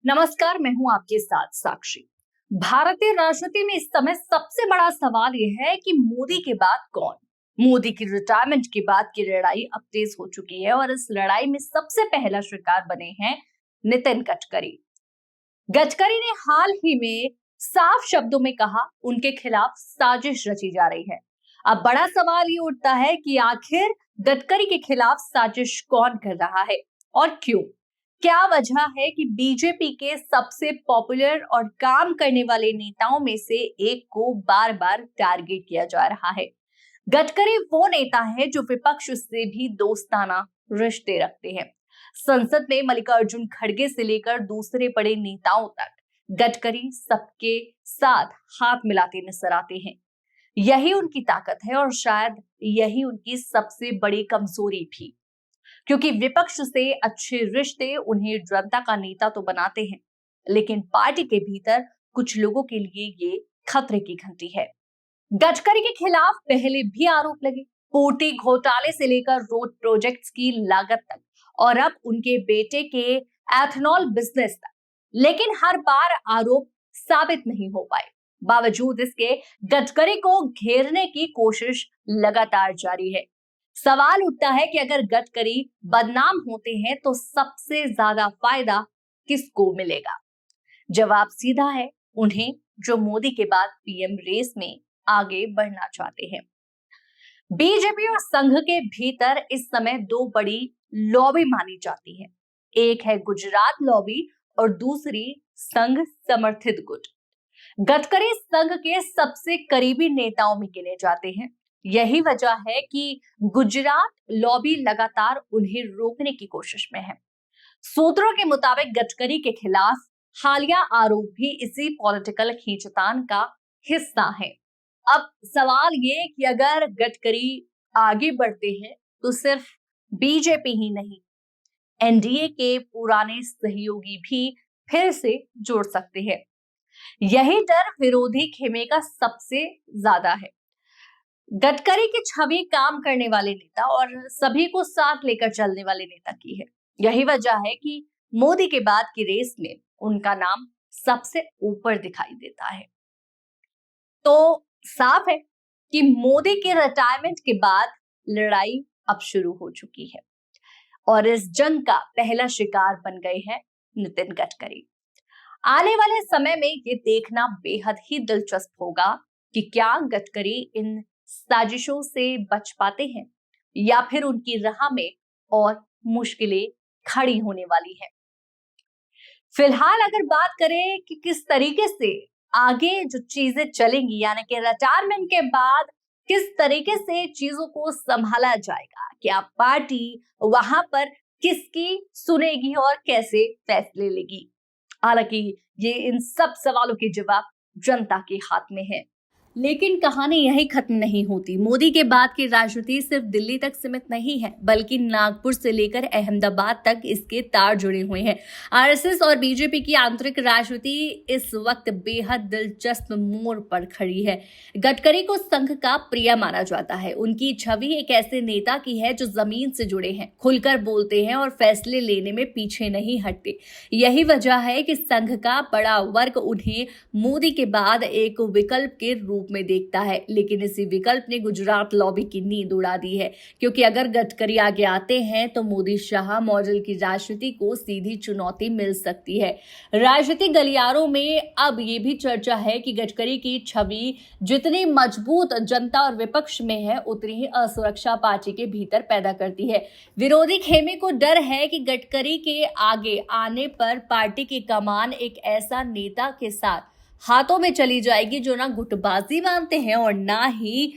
नमस्कार, मैं हूं आपके साथ साक्षी। भारतीय राजनीति में इस समय सबसे बड़ा सवाल यह है कि मोदी के बाद कौन। मोदी की रिटायरमेंट के बाद की लड़ाई अब तेज हो चुकी है और इस लड़ाई में सबसे पहला शिकार बने हैं नितिन गडकरी। गडकरी ने हाल ही में साफ शब्दों में कहा उनके खिलाफ साजिश रची जा रही है। अब बड़ा सवाल ये उठता है कि आखिर गडकरी के खिलाफ साजिश कौन कर रहा है और क्यों। क्या वजह है कि बीजेपी के सबसे पॉपुलर और काम करने वाले नेताओं में से एक को बार बार टारगेट किया जा रहा है। गडकरी वो नेता है जो विपक्ष से भी दोस्ताना रिश्ते रखते हैं। संसद में मल्लिकार्जुन खड़गे से लेकर दूसरे बड़े नेताओं तक गडकरी सबके साथ हाथ मिलाते नजर आते हैं। यही उनकी ताकत है और शायद यही उनकी सबसे बड़ी कमजोरी भी, क्योंकि विपक्ष से अच्छे रिश्ते उन्हें जनता का नेता तो बनाते हैं, लेकिन पार्टी के भीतर कुछ लोगों के लिए ये खतरे की घंटी है। गडकरी के खिलाफ पहले भी आरोप लगे, पोर्टी घोटाले से लेकर रोड प्रोजेक्ट्स की लागत तक और अब उनके बेटे के एथेनॉल बिजनेस तक, लेकिन हर बार आरोप साबित नहीं हो पाए। बावजूद इसके गडकरी को घेरने की कोशिश लगातार जारी है। सवाल उठता है कि अगर गडकरी बदनाम होते हैं तो सबसे ज्यादा फायदा किसको मिलेगा। जवाब सीधा है, उन्हें जो मोदी के बाद पीएम रेस में आगे बढ़ना चाहते हैं। बीजेपी और संघ के भीतर इस समय दो बड़ी लॉबी मानी जाती है। एक है गुजरात लॉबी और दूसरी संघ समर्थित गुट। गडकरी संघ के सबसे करीबी नेताओं में गिने जाते हैं। यही वजह है कि गुजरात लॉबी लगातार उन्हें रोकने की कोशिश में है। सूत्रों के मुताबिक गडकरी के खिलाफ हालिया आरोप भी इसी पॉलिटिकल खींचतान का हिस्सा है। अब सवाल ये कि अगर गडकरी आगे बढ़ते हैं तो सिर्फ बीजेपी ही नहीं, एनडीए के पुराने सहयोगी भी फिर से जुड़ सकते हैं। यही डर विरोधी खेमे का सबसे ज्यादा है। गडकरी की छवि काम करने वाले नेता और सभी को साथ लेकर चलने वाले नेता की है। यही वजह है कि मोदी के बाद की रेस में उनका नाम सबसे ऊपर दिखाई देता है। तो साफ है कि मोदी के रिटायरमेंट के बाद लड़ाई अब शुरू हो चुकी है और इस जंग का पहला शिकार बन गए हैं नितिन गडकरी। आने वाले समय में ये देखना बेहद ही दिलचस्प होगा कि क्या गडकरी इन साजिशों से बच पाते हैं या फिर उनकी राह में और मुश्किलें खड़ी होने वाली है। फिलहाल अगर बात करें कि किस तरीके से आगे जो चीजें चलेंगी, यानी कि रिटायरमेंट के बाद किस तरीके से चीजों को संभाला जाएगा, क्या पार्टी वहां पर किसकी सुनेगी और कैसे फैसले लेगी। हालांकि ये इन सब सवालों के जवाब जनता के हाथ में है। लेकिन कहानी यही खत्म नहीं होती। मोदी के बाद की राजनीति सिर्फ दिल्ली तक सीमित नहीं है, बल्कि नागपुर से लेकर अहमदाबाद तक इसके तार जुड़े हुए हैं। आरएसएस और बीजेपी की आंतरिक राजनीति इस वक्त बेहद दिलचस्प मोड़ पर खड़ी है। गडकरी को संघ का प्रिय माना जाता है। उनकी छवि एक ऐसे नेता की है जो जमीन से जुड़े हैं, खुलकर बोलते हैं और फैसले लेने में पीछे नहीं हटते। यही वजह है कि संघ का बड़ा वर्ग उन्हें मोदी के बाद एक विकल्प के रूप में देखता है। लेकिन इसी विकल्प ने गुजरात लॉबी की नींद उड़ा दी है, क्योंकि अगर गडकरी आगे आते हैं तो मोदी शाह मॉडल की राजनीति को सीधी चुनौती मिल सकती है। राजनीतिक गलियारों में अब ये भी चर्चा है कि गडकरी की छवि जितनी मजबूत जनता और विपक्ष में है, उतनी ही असुरक्षा पार्टी के भीतर पैदा करती है। विरोधी खेमे को डर है कि गडकरी के आगे आने पर पार्टी की कमान एक ऐसा नेता के साथ हाथों में चली जाएगी जो ना गुटबाजी मानते हैं और ना ही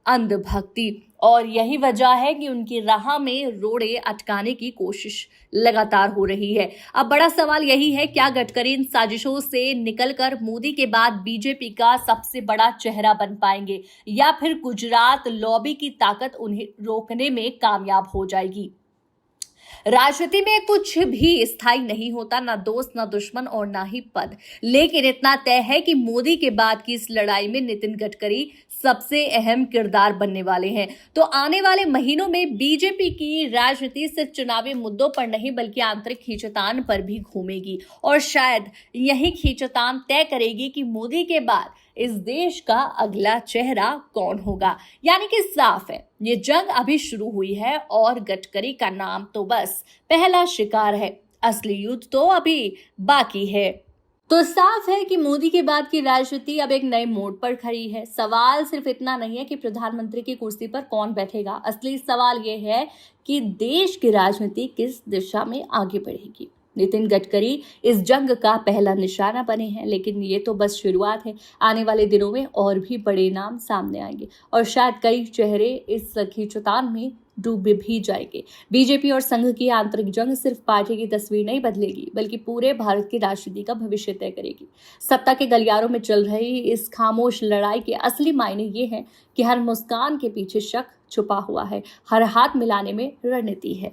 अंधभक्ति। और यही वजह है कि उनकी राह में रोड़े अटकाने की कोशिश लगातार हो रही है। अब बड़ा सवाल यही है, क्या गडकरी इन साजिशों से निकलकर मोदी के बाद बीजेपी का सबसे बड़ा चेहरा बन पाएंगे या फिर गुजरात लॉबी की ताकत उन्हें रोकने में कामयाब हो जाएगी। राजनीति में कुछ भी स्थायी नहीं होता, ना दोस्त, ना दुश्मन और ना ही पद। लेकिन इतना तय है कि मोदी के बाद की इस लड़ाई में नितिन गडकरी सबसे अहम किरदार बनने वाले हैं। तो आने वाले महीनों में बीजेपी की राजनीति सिर्फ चुनावी मुद्दों पर नहीं बल्कि आंतरिक खींचतान पर भी घूमेगी और शायद यही खींचतान तय करेगी कि मोदी के बाद इस देश का अगला चेहरा कौन होगा। यानी कि साफ है, ये जंग अभी शुरू हुई है और गडकरी का नाम तो बस पहला शिकार है, असली युद्ध तो अभी बाकी है। तो साफ है कि मोदी के बाद की राजनीति अब एक नए मोड़ पर खड़ी है। सवाल सिर्फ इतना नहीं है कि प्रधानमंत्री की कुर्सी पर कौन बैठेगा, असली सवाल यह है कि देश की राजनीति किस दिशा में आगे बढ़ेगी। नितिन गडकरी इस जंग का पहला निशाना बने हैं, लेकिन ये तो बस शुरुआत है। आने वाले दिनों में और भी बड़े नाम सामने आएंगे और शायद कई चेहरे इस खींचतान में डूब भी जाएंगे। बीजेपी और संघ की आंतरिक जंग सिर्फ पार्टी की तस्वीर नहीं बदलेगी बल्कि पूरे भारत की राजनीति का भविष्य तय करेगी। सत्ता के गलियारों में चल रही इस खामोश लड़ाई के असली मायने ये हैं कि हर मुस्कान के पीछे शक छुपा हुआ है, हर हाथ मिलाने में रणनीति है।